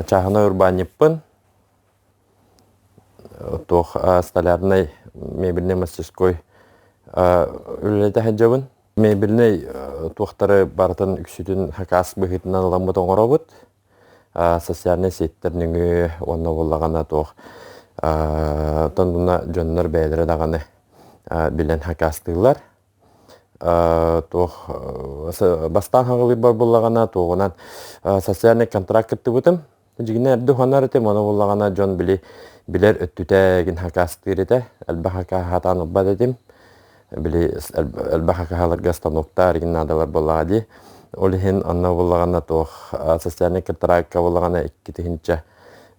Чахана урбаниппын, туох столярный мебельный мастерской үлелете хаджабын. Мебельный туохтары бартын үксүтін хакас быхытынан аламбыт оңоробыт. Социальный сеттер нүңі онна болағана туох тонуна жоннор бәйлері дағаны билен хакастыйлар. Бастан хаңылы бар болағана туғынан социальный контракт кітті бұтым. Жігіне әрді хонар етем, оны болағана жон білер өттүтәгін хакастыйреті. Әлбі хака хатан ұббад етем. Әлбі хака халарга станоктар егін надалар болаға дей. Олихин анна болағана туғ социальный контрактка болағана ekki тихинча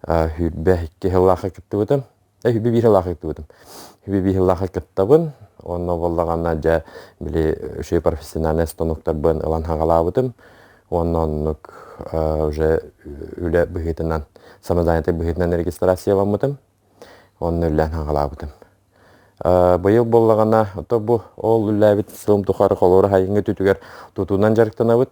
хүрбе ekki хыллақа кітті бұтым. Хүрбе бір хыллақа кітті бұтым. Хүрбе бір хыллақа кіттабын. Онна болағана жа үшей профессиональный станоктар бын ылан хағалабытым. Оннаннук уже үлі бұхетінен, самозанятый бұхетінен регистрацияланмытым. Онны үллән хағалабытым. Бұйыл болағана, ол үлләбіт сылым тұқары қолуыры хайыңы түтігер тұтуынан жарықтанабыт.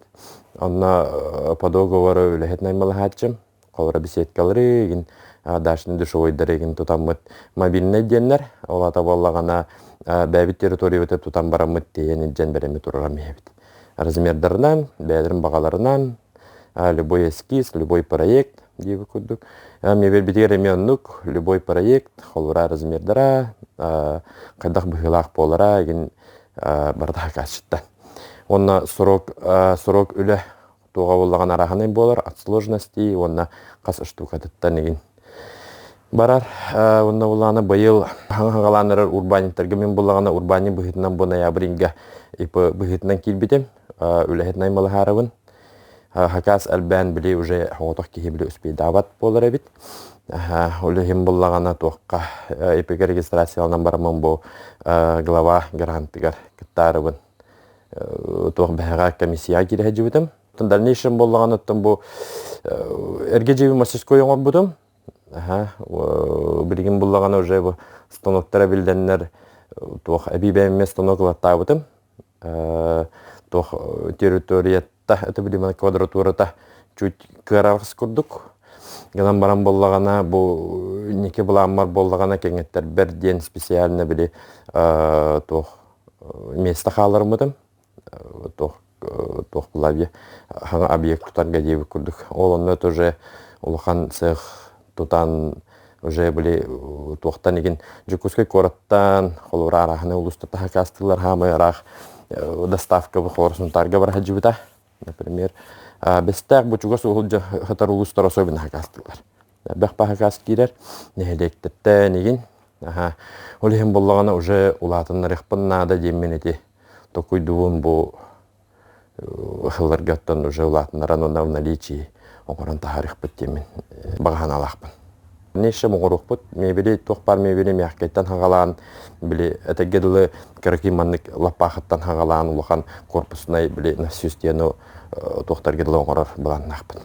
Онна подоговары үләхет наймалы хатчым. Қолуыры беседкалары, дашын душойдары тұтамыт мобильный денлер. Олата болағана бәбіт территория өтіп тұтам барамыт дейін жен бәрімі тұрарам ебіт. Размердарынан, бәдірін бағаларынан, любой эскиз, любой проект дейбі күрдік. Мебел бітер еменнік, любой проект, қолыра размердара, қайдақ бұхилақ болара, еген бардақ қашыттан. Онна сұрок үлі туға болаған арағанай болар, от сложности, онна қас ұштуға тұттан еген. Барар, онна болағана байыл хаңғаланырыр урбаниттерге мен болағана урбани бұхетінен бұна ябыринға бұхетінен келбетем, үләхет наймалы харабын. Хакас әлбән біле уже хоғытық кейі біле үспейді абат болар әбет. Үләхем болағана туаққа ипеге регистрациялынан барамын бұл глава гарантыгар кіттарыбын. Туақ бәға комиссия келі әжібітім. Дальнейшем болағана бұл әрге жебі мастерской оңыр бұдым. Білген болағана уже станоктара білденлер туақ әбей бәйме станок латтабытым. Туақ территориятта, это білімен квадратурата чуть кырарғыз күрдік. Гынан баран болағана, бұл неке бұламар болағана кәңеттер бір ден специаліне білі туақ месті қаларымыдым. Туақ бұлабе объект тұтарға дейбі күрдік. Ол оны тоже ұлыған цех тұтан уже были туақтан еген жүкөскөй кораттан, қолуыра араханы ұлыстырта хакастылар хамы арақ доставка бұқыларысынтарға бар хаджибіта. Например, бестәк бұчуғас ұғыл ғытар ұлыстар особенно хакастылар. Бәқ па хакаст кейдер, нәхелектеттен еген. Олығын болағана уже ұлатынлар иқпыннада деммен еті. Токуйдуын бұл ұқыларғаттан уже ұлатынларан онау наличие оңыран тахарық бұт деммен бағаған алақпын. Неше мұғыруқ бұт, мебелі тоқпар мебелі мияқкайттан хағалан, білі әтәгеділі кәрекиманнык лаппақыттан хағалан ұлыған корпусынай білі нафсюстену тоқтар кеділі оңырар бұған нақпын.